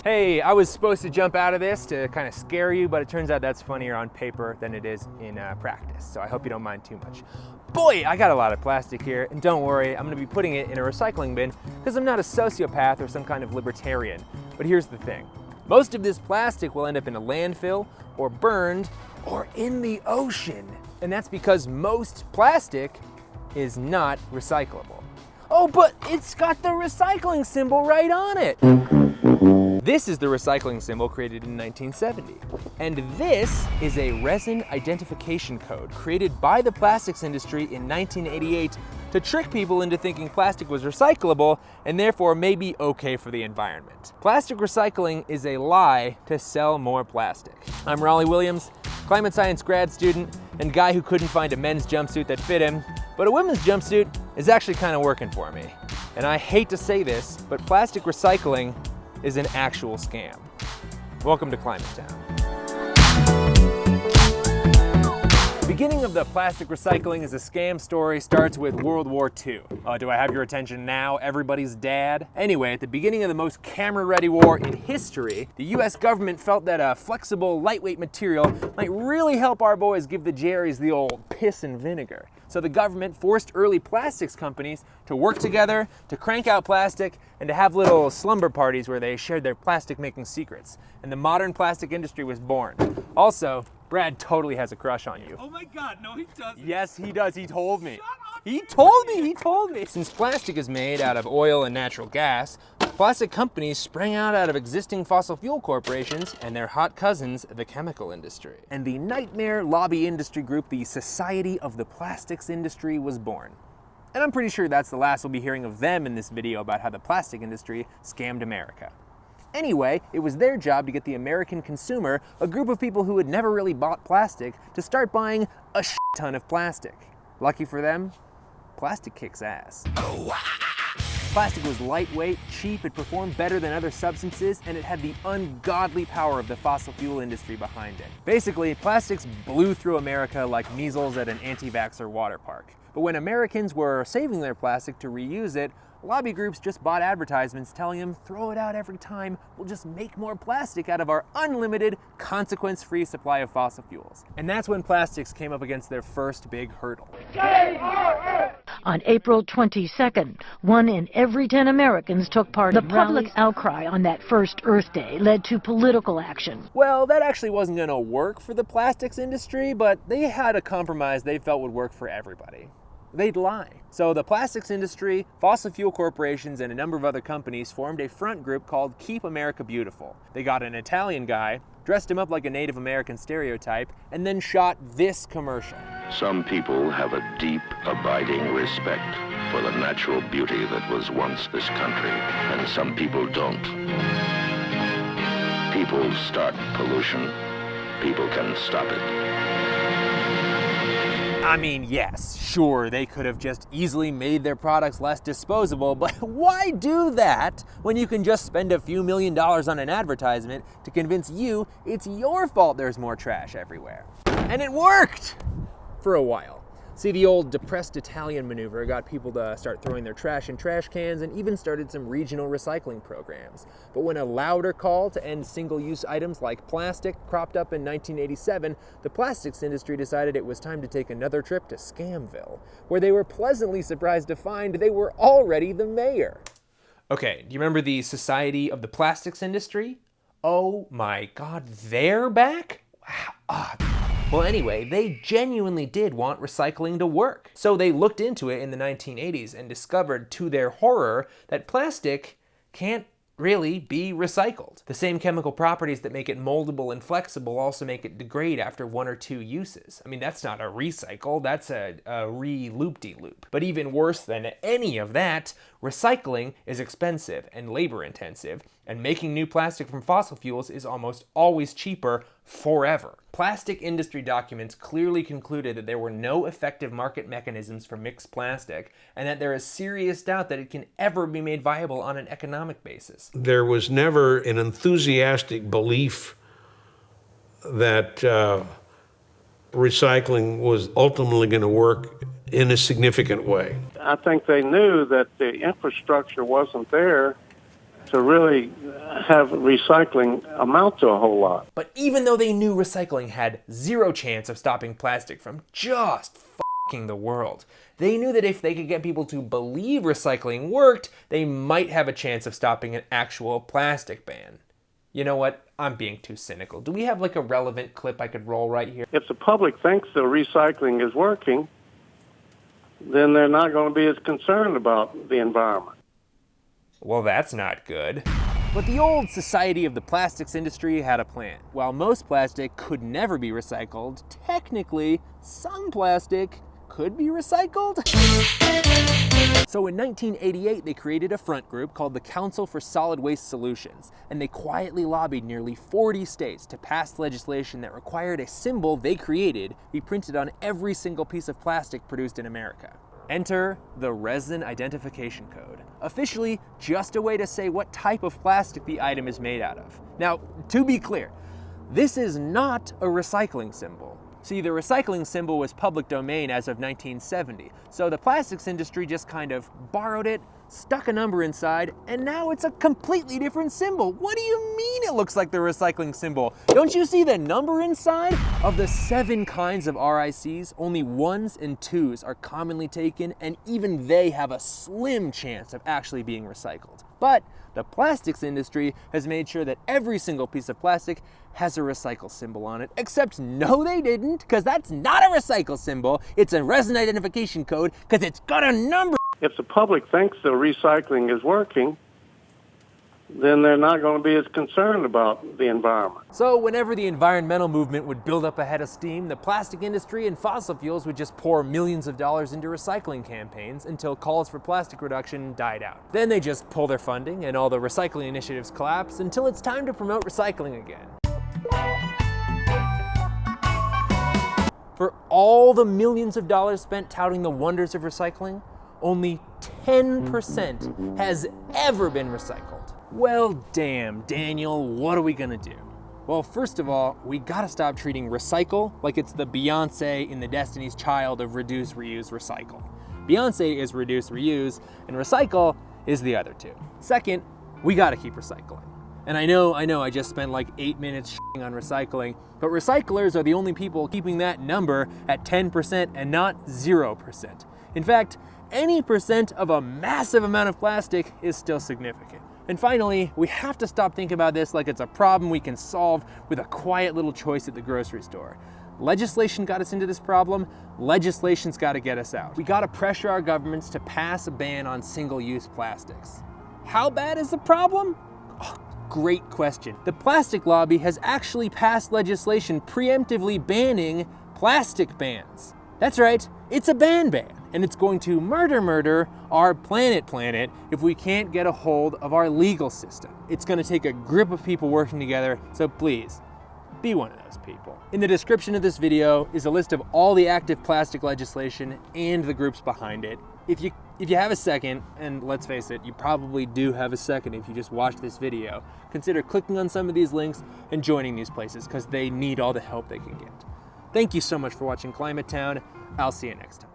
Hey, I was supposed to jump out of this to kind of scare you, but it turns out that's funnier on paper than it is in practice, so I hope you don't mind too much. Boy, I got a lot of plastic here, and don't worry, I'm gonna be putting it in a recycling bin because I'm not a sociopath or some kind of libertarian. But here's the thing. Most of this plastic will end up in a landfill, or burned, or in the ocean. And that's because most plastic is not recyclable. Oh, but it's got the recycling symbol right on it. This is the recycling symbol created in 1970. And this is a resin identification code created by the plastics industry in 1988 to trick people into thinking plastic was recyclable and therefore may be okay for the environment. Plastic recycling is a lie to sell more plastic. I'm Raleigh Williams, climate science grad student and guy who couldn't find a men's jumpsuit that fit him, but a women's jumpsuit is actually kind of working for me. And I hate to say this, but plastic recycling is an actual scam. Welcome to Climate Town. The beginning of the plastic recycling as a scam story starts with World War II. Do I have your attention now, everybody's dad? Anyway, at the beginning of the most camera-ready war in history, the US government felt that a flexible, lightweight material might really help our boys give the Jerry's the old piss and vinegar. So the government forced early plastics companies to work together, to crank out plastic, and to have little slumber parties where they shared their plastic-making secrets. And the modern plastic industry was born. Also, Brad totally has a crush on you. Oh my God, no he doesn't. Yes, he does, he told me. Shut up. He told me. Since plastic is made out of oil and natural gas, plastic companies sprang out of existing fossil fuel corporations and their hot cousins, the chemical industry. And the nightmare lobby industry group, the Society of the Plastics Industry, was born. And I'm pretty sure that's the last we'll be hearing of them in this video about how the plastic industry scammed America. Anyway, it was their job to get the American consumer, a group of people who had never really bought plastic, to start buying a shit ton of plastic. Lucky for them, plastic kicks ass. Plastic was lightweight, cheap, it performed better than other substances, and it had the ungodly power of the fossil fuel industry behind it. Basically, plastics blew through America like measles at an anti-vaxxer water park. But when Americans were saving their plastic to reuse it, lobby groups just bought advertisements telling them, throw it out every time, we'll just make more plastic out of our unlimited, consequence-free supply of fossil fuels. And that's when plastics came up against their first big hurdle. On April 22nd, 1 in every 10 Americans took part in rallies. The public outcry on that first Earth Day led to political action. Well, that actually wasn't going to work for the plastics industry, but they had a compromise they felt would work for everybody. They'd lie. So the plastics industry, fossil fuel corporations, and a number of other companies formed a front group called Keep America Beautiful. They got an Italian guy, dressed him up like a Native American stereotype, and then shot this commercial. Some people have a deep, abiding respect for the natural beauty that was once this country, and some people don't. People start pollution. People can stop it. I mean, yes, sure, they could have just easily made their products less disposable, but why do that when you can just spend a few $1 million on an advertisement to convince you it's your fault there's more trash everywhere? And it worked! For a while. See, the old depressed Italian maneuver got people to start throwing their trash in trash cans and even started some regional recycling programs. But when a louder call to end single-use items like plastic cropped up in 1987, the plastics industry decided it was time to take another trip to Scamville, where they were pleasantly surprised to find they were already the mayor. Okay, do you remember the Society of the Plastics Industry? Oh my God, they're back? Wow. Well, anyway, they genuinely did want recycling to work. So they looked into it in the 1980s and discovered, to their horror, that plastic can't really be recycled. The same chemical properties that make it moldable and flexible also make it degrade after 1 or 2 uses. I mean, that's not a recycle, that's a re-loop-de-loop. But even worse than any of that, recycling is expensive and labor-intensive, and making new plastic from fossil fuels is almost always cheaper forever. Plastic industry documents clearly concluded that there were no effective market mechanisms for mixed plastic, and that there is serious doubt that it can ever be made viable on an economic basis. There was never an enthusiastic belief that recycling was ultimately going to work in a significant way. I think they knew that the infrastructure wasn't there to really have recycling amount to a whole lot. But even though they knew recycling had zero chance of stopping plastic from just f***ing the world, they knew that if they could get people to believe recycling worked, they might have a chance of stopping an actual plastic ban. You know what? I'm being too cynical. Do we have like a relevant clip I could roll right here? If the public thinks the recycling is working, then they're not going to be as concerned about the environment. Well, that's not good. But the old Society of the Plastics Industry had a plan. While most plastic could never be recycled, technically, some plastic could be recycled. So in 1988, they created a front group called the Council for Solid Waste Solutions, and they quietly lobbied nearly 40 states to pass legislation that required a symbol they created be printed on every single piece of plastic produced in America. Enter the Resin Identification Code. Officially, just a way to say what type of plastic the item is made out of. Now, to be clear, this is not a recycling symbol. See, the recycling symbol was public domain as of 1970, so the plastics industry just kind of borrowed it, stuck a number inside, and now it's a completely different symbol. What do you mean it looks like the recycling symbol? Don't you see the number inside? Of the 7 kinds of RICs, only 1s and 2s are commonly taken, and even they have a slim chance of actually being recycled. But the plastics industry has made sure that every single piece of plastic has a recycle symbol on it, except no they didn't, because that's not a recycle symbol, it's a resin identification code, because it's got a number. If the public thinks the recycling is working, then they're not going to be as concerned about the environment. So whenever the environmental movement would build up a head of steam, the plastic industry and fossil fuels would just pour millions of dollars into recycling campaigns until calls for plastic reduction died out. Then they just pull their funding and all the recycling initiatives collapse until it's time to promote recycling again. For all the millions of dollars spent touting the wonders of recycling, only 10% has ever been recycled. Well, damn, Daniel, what are we gonna do? Well, first of all, we gotta stop treating recycle like it's the Beyonce in the Destiny's Child of reduce, reuse, recycle. Beyonce is reduce, reuse, and recycle is the other two. Second, we gotta keep recycling. And I know, I just spent like 8 minutes shitting on recycling, but recyclers are the only people keeping that number at 10% and not 0%. In fact, any percent of a massive amount of plastic is still significant. And finally, we have to stop thinking about this like it's a problem we can solve with a quiet little choice at the grocery store. Legislation got us into this problem, legislation's gotta get us out. We gotta pressure our governments to pass a ban on single-use plastics. How bad is the problem? Oh, great question. The plastic lobby has actually passed legislation preemptively banning plastic bans. That's right, it's a ban, and it's going to murder our planet if we can't get a hold of our legal system. It's gonna take a group of people working together, so please, be one of those people. In the description of this video is a list of all the active plastic legislation and the groups behind it. If you have a second, and let's face it, you probably do have a second if you just watched this video, consider clicking on some of these links and joining these places because they need all the help they can get. Thank you so much for watching Climate Town. I'll see you next time.